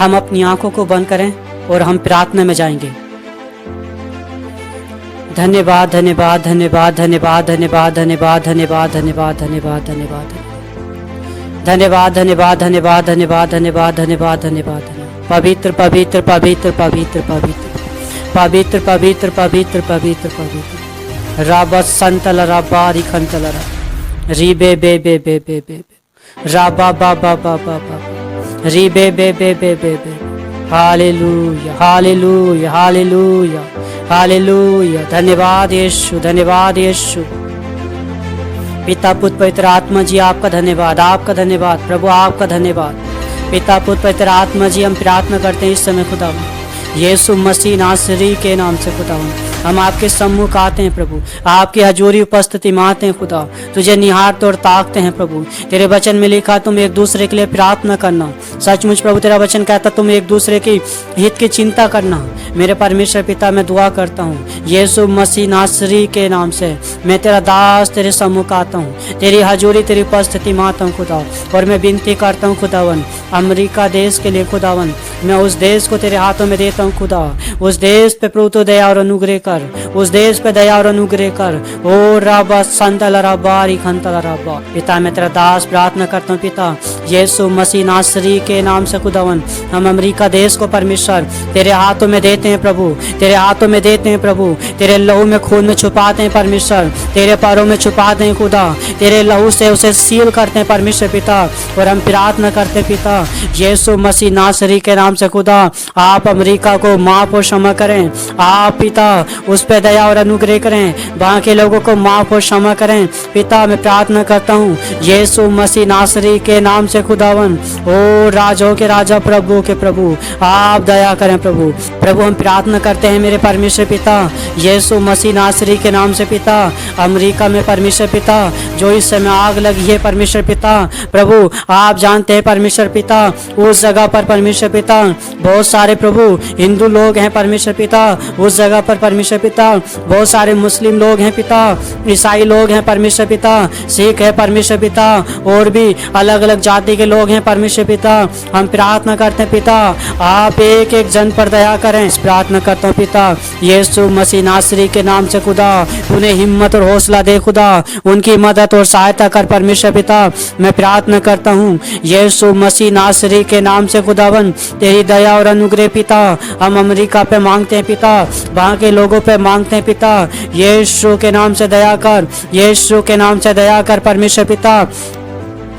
हम अपनी आंखों को बंद करें और हम प्रार्थना में जाएंगे। धन्यवाद धन्यवाद धन्यवाद धन्यवाद धन्यवाद धन्यवाद धन्यवाद धन्यवाद धन्यवाद धन्यवाद धन्यवाद धन्यवाद धन्यवाद धन्यवाद धन्यवाद धन्यवाद धन्यवाद पवित्र पवित्र पवित्र पवित्र पवित्र पवित्र पवित्र पवित्र पवित्र पवित्र राबत संतल राबारी खंतल री बे बे बे बे बे बे राबा बा बा बा बा बा री बे बे बे बे बे बे हालेलुया हालेलुया हालेलुया हालेलुया। धन्यवाद यीशु, धन्यवाद यीशु। पिता पुत्र पवित्र आत्मा जी आपका धन्यवाद, आपका धन्यवाद प्रभु, आपका धन्यवाद। पिता पुत्र पवित्र आत्मा जी हम प्रार्थना करते हैं इस समय खुदा यीशु मसीह नासरी के नाम से खुदा हम आपके सम्मुख आते हैं प्रभु, आपकी हजूरी उपस्थिति में आते हैं खुदा, तुझे निहारते और ताकते हैं प्रभु। तेरे वचन में लिखा तुम एक दूसरे के लिए प्रार्थना करना। सचमुच प्रभु तेरा वचन कहता तुम एक दूसरे की हित की चिंता करना। मेरे परमेश्वर पिता मैं दुआ करता हूँ यीशु मसीह नासरी के नाम से, मैं तेरा दास तेरे सम्मुख आता हूँ, तेरी हजूरी तेरी उपस्थिति में आता हूँ खुदा, और मैं विनती करता हूँ खुदावन अमेरिका देश के लिए खुदावन, मैं उस देश को तेरे हाथों में देता हूँ खुदा। उस देश पे प्रभु तो दया और अनुग्रह कर, उस देश पे दया और अनुग्रह कर। ओ राबा संतल राबारी खंतल राबा। पिता मैं तेरा दास प्रार्थना करता हूँ पिता यीशु मसीह नासरी के नाम से खुदावन, हम अमेरिका देश को परमेश्वर तेरे हाथों में देते हैं प्रभु, तेरे हाथों में देते हैं प्रभु, तेरे लहू में खून में छुपाते हैं परमेश्वर, तेरे पैरों में छुपाते हैं खुदा, तेरे लहू से उसे सील करते हैं परमेश्वर पिता। और हम प्रार्थना करते पिता यीशु मसीह नासरी के नाम से खुदा, आप अमेरिका को माफ और क्षमा करें, आप पिता उस पर दया और अनुग्रह करें, वहाँ के लोगों को माफ और क्षमा करें पिता। मैं प्रार्थना करता हूँ यीशु मसीह नासरी के नाम से खुदावन, ओ राजों के राजा प्रभु के प्रभु, आप दया करें प्रभु। प्रभु हम प्रार्थना करते हैं मेरे परमेश्वर पिता यीशु मसीह नासरी के नाम से पिता, अमेरिका में परमेश्वर पिता जो इस समय आग लगी है परमेश्वर पिता, प्रभु आप जानते हैं परमेश्वर पिता उस जगह पर परमेश्वर पिता बहुत सारे प्रभु हिंदू लोग हैं परमेश्वर पिता, उस जगह पर परमेश्वर पिता बहुत सारे मुस्लिम लोग हैं पिता, ईसाई लोग हैं परमेश्वर पिता, सिख है परमेश्वर पिता, और भी अलग अलग जाति के लोग हैं परमेश्वर पिता। हम प्रार्थना करते हैं पिता आप एक एक जन पर दया करें। प्रार्थना करता हूँ पिता यीशु मसीह नासरी के नाम से खुदा, उन्हें हिम्मत और हौसला दे खुदा, उनकी मदद और सहायता कर परमेश्वर पिता। मैं प्रार्थना करता हूँ यीशु मसीह नासरी के नाम से खुदावन, तेरी दया और अनुग्रह पिता हम अमेरिका पे मांगते हैं पिता, वहाँ के लोगों पे मांगते हैं पिता, यीशु के नाम से दया कर, यीशु के नाम से दया कर परमेश्वर पिता।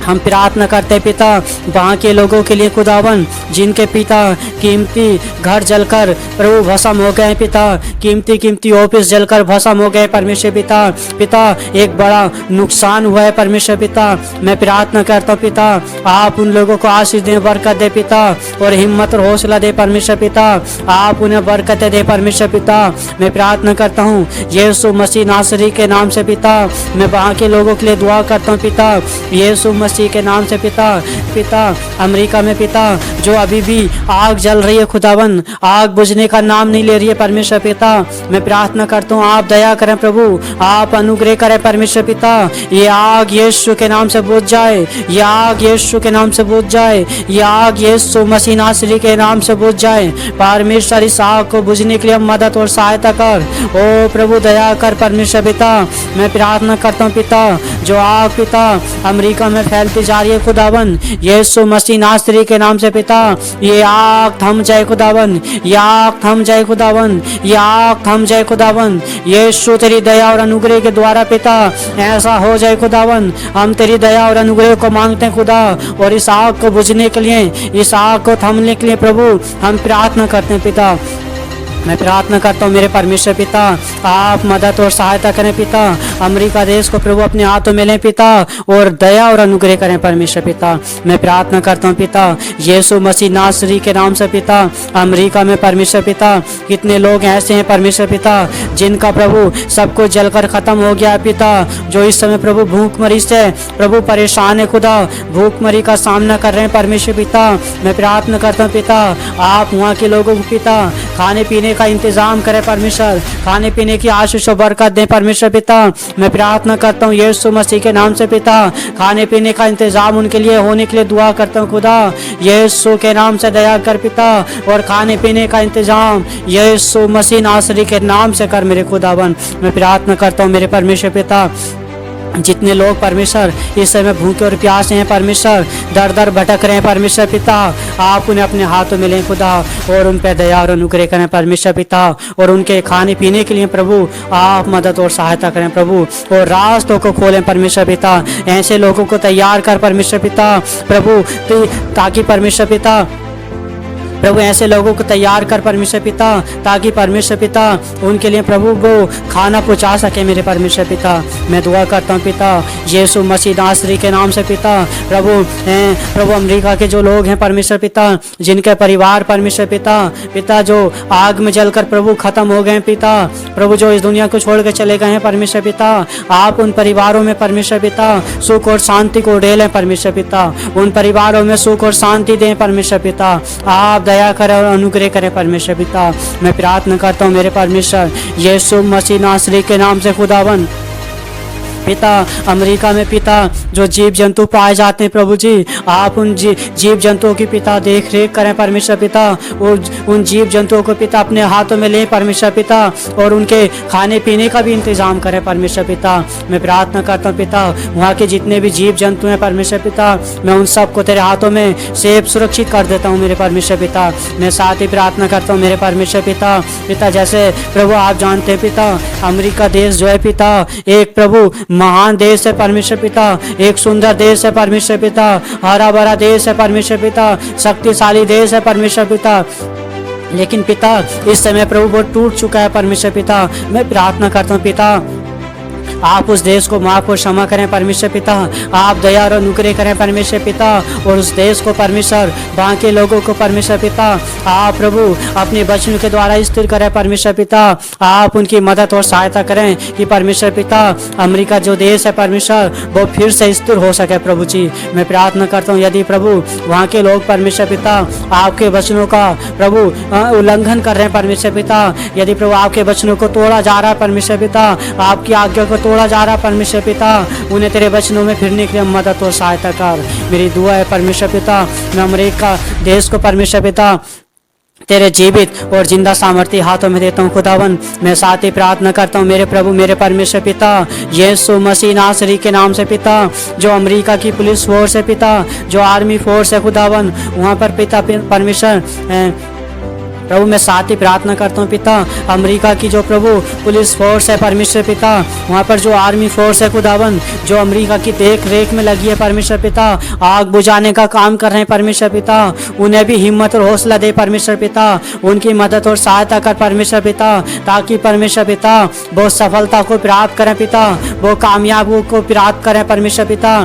हम प्रार्थना करते पिता वहाँ के लोगों के लिए खुदावन जिनके पिता कीमती घर जलकर प्रभु भस्म हो गए पिता, कीमती कीमती ऑफिस जलकर भस्म हो गए परमेश्वर पिता। पिता एक बड़ा नुकसान हुआ है परमेश्वर पिता, मैं प्रार्थना करता हूँ पिता आप उन लोगों को आशीष दे, बरकत दे पिता, और हिम्मत और हौसला दे परमेश्वर पिता, आप उन्हें बरकत दे परमेश्वर पिता। मैं प्रार्थना करता हूँ यीशु मसीह नासरी के नाम से पिता, मैं वहाँ के लोगों के लिए दुआ करता हूँ पिता यीशु मसीह के नाम से पिता। पिता अमेरिका में पिता जो अभी भी आग जल रही है खुदावन, आग बुझने का नाम नहीं ले रही है परमेश्वर पिता, मैं प्रार्थना करता हूँ आप दया करें प्रभु, आप अनुग्रह करें परमेश्वर पिता। ये आग यीशु के नाम से बुझ जाए, ये आग यीशु के नाम से बुझ जाए, ये आग यीशु मसीह नासरी के नाम से बुझ जाए परमेश्वर। इस आग को बुझने के लिए मदद और सहायता कर, ओ प्रभु दया कर परमेश्वर पिता। मैं प्रार्थना करता हूँ पिता जो आग पिता अमेरिका में फैलती जा रही है खुदावन यीशु मसीह नासरी के नाम से पिता, ये आग थम जाए खुदावन, ये आग थम जाए खुदावन, ये आग थम जाए खुदावन। यीशु तेरी दया और अनुग्रह के द्वारा पिता ऐसा हो जाए खुदावन, हम तेरी दया और अनुग्रह को मांगते हैं खुदा, और इस आग को बुझने के लिए, इस आग को थमने के लिए प्रभु हम प्रार्थना करते हैं पिता। मैं प्रार्थना करता हूँ मेरे परमेश्वर पिता आप मदद और सहायता करें पिता, अमेरिका देश को प्रभु अपने हाथों में लें पिता, और दया और अनुग्रह करें परमेश्वर पिता। मैं प्रार्थना करता हूँ पिता यीशु मसीह नासरी के नाम से पिता, अमेरिका में परमेश्वर पिता कितने लोग ऐसे हैं परमेश्वर पिता जिनका प्रभु सब कुछ जलकर खत्म हो गया पिता, जो इस समय प्रभु भूखमरी से प्रभु परेशान है खुदा, भूखमरी का सामना कर रहे हैं परमेश्वर पिता। मैं प्रार्थना करता हूँ पिता आप वहाँ के लोगों को पिता खाने पीने का इंतजाम करें परमेश्वर, खाने पीने की आशीष और बरकत दें परमेश्वर पिता। मैं प्रार्थना करता हूँ यीशु मसीह के नाम से पिता, खाने पीने का इंतजाम उनके लिए होने के लिए दुआ करता हूँ खुदा, यीशु के नाम से दया कर पिता, और खाने पीने का इंतजाम यीशु मसीह नासरी के नाम से कर मेरे खुदावन। मैं प्रार्थना करता हूँ मेरे परमेश्वर पिता, जितने लोग परमेश्वर इस समय भूखे और प्यासे हैं परमेश्वर, दर दर भटक रहे हैं परमेश्वर पिता, आप उन्हें अपने हाथों में लें खुदा, और उन पर दया और अनुग्रह करें परमेश्वर पिता, और उनके खाने पीने के लिए प्रभु आप मदद और सहायता करें प्रभु, और रास्तों को खोलें परमेश्वर पिता, ऐसे लोगों को तैयार कर परमेश्वर पिता प्रभु, ताकि परमेश्वर पिता प्रभु ऐसे लोगों को तैयार कर परमेश्वर पिता, ताकि परमेश्वर पिता उनके लिए प्रभु वो खाना पहुंचा सके मेरे परमेश्वर पिता। मैं दुआ करता हूं पिता यीशु मसीह नासरी के नाम से पिता, प्रभु अमेरिका के जो लोग हैं परमेश्वर पिता, जिनके परिवार परमेश्वर पिता जो आग में जलकर प्रभु खत्म हो गए पिता, प्रभु जो इस दुनिया को छोड़ कर चले गए हैं परमेश्वर पिता, आप उन परिवारों में परमेश्वर पिता सुख और शांति को उड़ेलें परमेश्वर पिता, उन परिवारों में सुख और शांति दें परमेश्वर पिता, आप दया करें और अनुग्रह करें परमेश्वर पिता। मैं प्रार्थना करता हूँ मेरे परमेश्वर यीशु मसीह नासरी के नाम से खुदावन पिता, अमेरिका में पिता जो जीव जंतु पाए जाते हैं प्रभु जी, आप उन जीव जंतुओं की पिता देख रेख करें परमेश्वर पिता, उन जीव जंतुओं को पिता अपने हाथों में लें परमेश्वर पिता, और उनके खाने पीने का भी इंतजाम करें परमेश्वर पिता। मैं प्रार्थना करता हूँ पिता वहाँ के जितने भी जीव जंतु हैं परमेश्वर पिता, मैं उन सबको तेरे हाथों में सेफ सुरक्षित कर देता हूँ मेरे परमेश्वर पिता। मैं साथ ही प्रार्थना करता हूँ मेरे परमेश्वर पिता जैसे प्रभु आप जानते हैं पिता, अमेरिका देश जो है पिता एक प्रभु महान देश है परमेश्वर पिता, एक सुंदर देश है परमेश्वर पिता, हरा भरा देश है परमेश्वर पिता, शक्तिशाली देश है परमेश्वर पिता, लेकिन पिता इस समय प्रभु बहुत टूट चुका है परमेश्वर पिता। मैं प्रार्थना करता हूँ पिता आप उस देश को माफ और क्षमा करें परमेश्वर पिता, आप दया और अनुग्रह करें परमेश्वर पिता, और उस देश को परमेश्वर वहाँ के लोगों को परमेश्वर पिता आप प्रभु अपने वचन के द्वारा स्थिर करें परमेश्वर पिता, आप उनकी मदद और सहायता करें कि परमेश्वर पिता अमेरिका जो देश है परमेश्वर वो फिर से स्थिर हो सके प्रभु जी। मैं प्रार्थना करता हूँ यदि प्रभु वहाँ के लोग परमेश्वर पिता आपके वचनों का प्रभु उल्लंघन कर रहे हैं परमेश्वर पिता, यदि प्रभु आपके वचनों को तोड़ा जा रहा है परमेश्वर पिता, आपकी आज्ञा को तोड़ा जा रहा परमेश्वर पिता, उन्हें तेरे वचनों में फिरने के लिए मदद और सहायता कर। मेरी दुआ है परमेश्वर पिता, मैं अमेरिका देश को परमेश्वर पिता तेरे जीवित और जिंदा सामर्थ्य हाथों में देता हूँ खुदावन। मैं साथ ही प्रार्थना करता हूँ मेरे प्रभु मेरे परमेश्वर पिता यीशु मसीह नासरी के नाम से पिता, जो अमेरिका की पुलिस फोर्स है पिता, जो आर्मी फोर्स है खुदावन, वहाँ पर पिता परमेश्वर प्रभु मैं साथ ही प्रार्थना करता हूँ पिता अमेरिका की जो प्रभु पुलिस फोर्स है परमेश्वर पिता, वहाँ पर जो आर्मी फोर्स है खुदावन, जो अमेरिका की देख रेख में लगी है परमेश्वर पिता, आग बुझाने का काम कर रहे हैं परमेश्वर पिता, उन्हें भी हिम्मत और हौसला दे परमेश्वर पिता, उनकी मदद और सहायता कर परमेश्वर पिता, ताकि परमेश्वर पिता वो सफलता को प्राप्त करें पिता, वो कामयाबी को प्राप्त करें परमेश्वर पिता,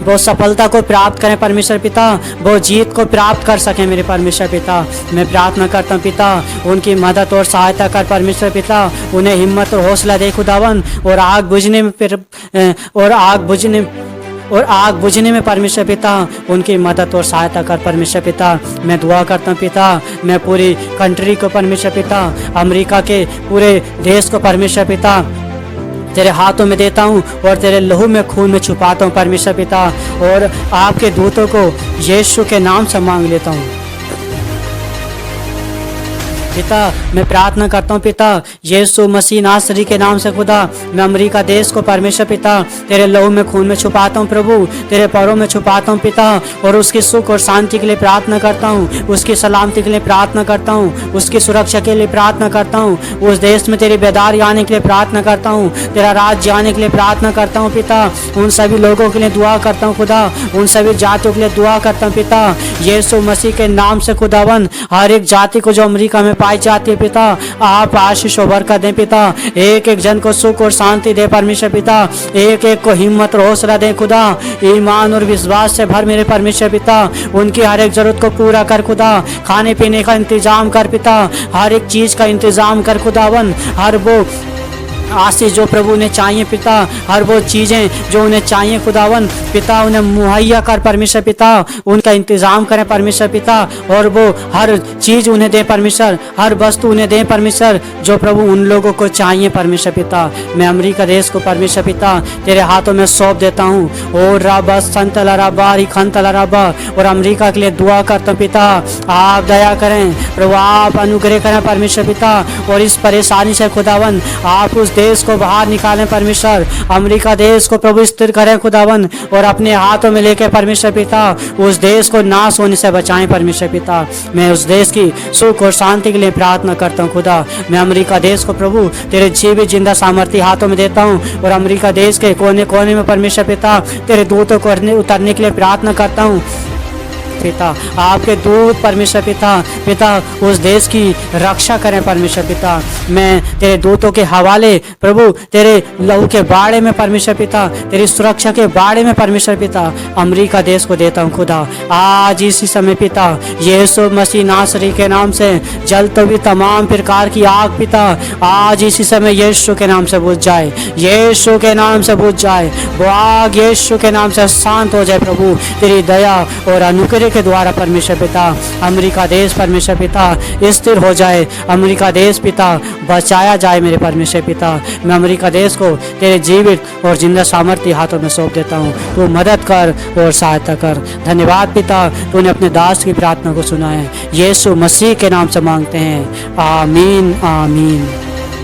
वो सफलता को प्राप्त करें परमेश्वर पिता, वो जीत को प्राप्त कर सकें मेरे परमेश्वर पिता। मैं प्रार्थना करता हूँ पिता उनकी मदद और सहायता कर परमेश्वर पिता, उन्हें हिम्मत और हौसला दे खुदावन, और आग बुझने में परमेश्वर पिता उनकी मदद और सहायता कर परमेश्वर पिता। मैं दुआ करता हूँ पिता, मैं पूरी कंट्री को परमेश्वर पिता, अमेरिका के पूरे देश को परमेश्वर पिता तेरे हाथों में देता हूँ, और तेरे लहू में खून में छुपाता हूँ परमेश्वर पिता, और आपके दूतों को यीशु के नाम से मांग लेता हूँ पिता। मैं प्रार्थना करता हूँ पिता यीशु मसीह नासरी के नाम से खुदा, मैं अमेरिका देश को परमेश्वर पिता तेरे लहू में खून में छुपाता हूँ प्रभु, तेरे पैरों में छुपाता हूँ पिता, और उसकी सुख और शांति के लिए प्रार्थना करता हूँ, उसकी सलामती के लिए प्रार्थना करता हूँ, उसकी सुरक्षा के लिए प्रार्थना करता हूँ, उस देश में तेरी बेदारी आने के लिए प्रार्थना करता हूँ, तेरा राज्य आने के लिए प्रार्थना करता हूँ पिता। उन सभी लोगों के लिए दुआ करता हूँ खुदा, उन सभी जातियों के लिए दुआ करता हूँ पिता यीशु मसीह के नाम से खुदावन। हर एक जाति को जो अमेरिका में पाई जाती है पिता, आप आशीष और बरकत दें पिता, एक एक जन को सुख और शांति दे परमेश्वर पिता, एक एक को हिम्मत और हौसला दे खुदा, ईमान और विश्वास से भर मेरे परमेश्वर पिता, उनकी हर एक जरूरत को पूरा कर खुदा, खाने पीने का इंतजाम कर पिता, हर एक चीज का इंतजाम कर खुदावन, आशीष जो प्रभु उन्हें चाहिए पिता, हर वो चीज़ें जो उन्हें चाहिए खुदावन पिता, उन्हें मुहैया कर परमेश्वर पिता, उनका इंतज़ाम करें परमेश्वर पिता, और वो हर चीज़ उन्हें दें परमेश्वर, हर वस्तु उन्हें दें परमेश्वर जो प्रभु उन लोगों को चाहिए परमेश्वर पिता। मैं अमेरिका देश को परमेश्वर पिता तेरे हाथों में सौंप देता हूँ। और राबा संतला राबा रिखंतला राबा, और अमेरिका के लिए दुआ करता हूँ पिता, आप दया करें प्रभु, आप अनुग्रह करें परमेश्वर पिता, और इस परेशानी से खुदावन आप उस देश को बाहर निकालें परमेश्वर, अमेरिका देश को प्रभु स्थिर करें खुदावन, और अपने हाथों में लेकर परमेश्वर पिता उस देश को नाश होने से बचाएं परमेश्वर पिता। मैं उस देश की सुख और शांति के लिए प्रार्थना करता हूँ खुदा। मैं अमेरिका देश को प्रभु तेरे जीवित जिंदा सामर्थ्य हाथों में देता हूँ, और अमेरिका देश के कोने कोने में परमेश्वर पिता तेरे दूतों को उतरने के लिए प्रार्थना करता हूँ पिता। आपके दूत परमेश्वर पिता पिता उस देश की रक्षा करें परमेश्वर पिता। मैं तेरे दूतों के हवाले प्रभु तेरे लहू के बाड़े में परमेश्वर पिता, तेरी सुरक्षा के बाड़े में परमेश्वर पिता अमेरिका देश को देता हूँ खुदा। आज इसी समय पिता यीशु मसीह नासरी के नाम से जलते हुए तमाम प्रकार की आग पिता आज इसी समय यीशु के नाम से बुझ जाए, यीशु के नाम से बुझ जाए। वो आग यीशु के नाम से शांत हो जाए प्रभु, तेरी दया और अनुग्रह के द्वारा परमेश्वर पिता अमेरिका देश परमेश्वर पिता स्थिर हो जाए, अमेरिका देश पिता बचाया जाए मेरे परमेश्वर पिता। मैं अमेरिका देश को तेरे जीवित और जिंदा सामर्थ्य हाथों में सौंप देता हूँ, तू मदद कर और सहायता कर। धन्यवाद पिता, तूने अपने दास की प्रार्थना को सुना है, यीशु मसीह के नाम से मांगते हैं, आमीन आमीन।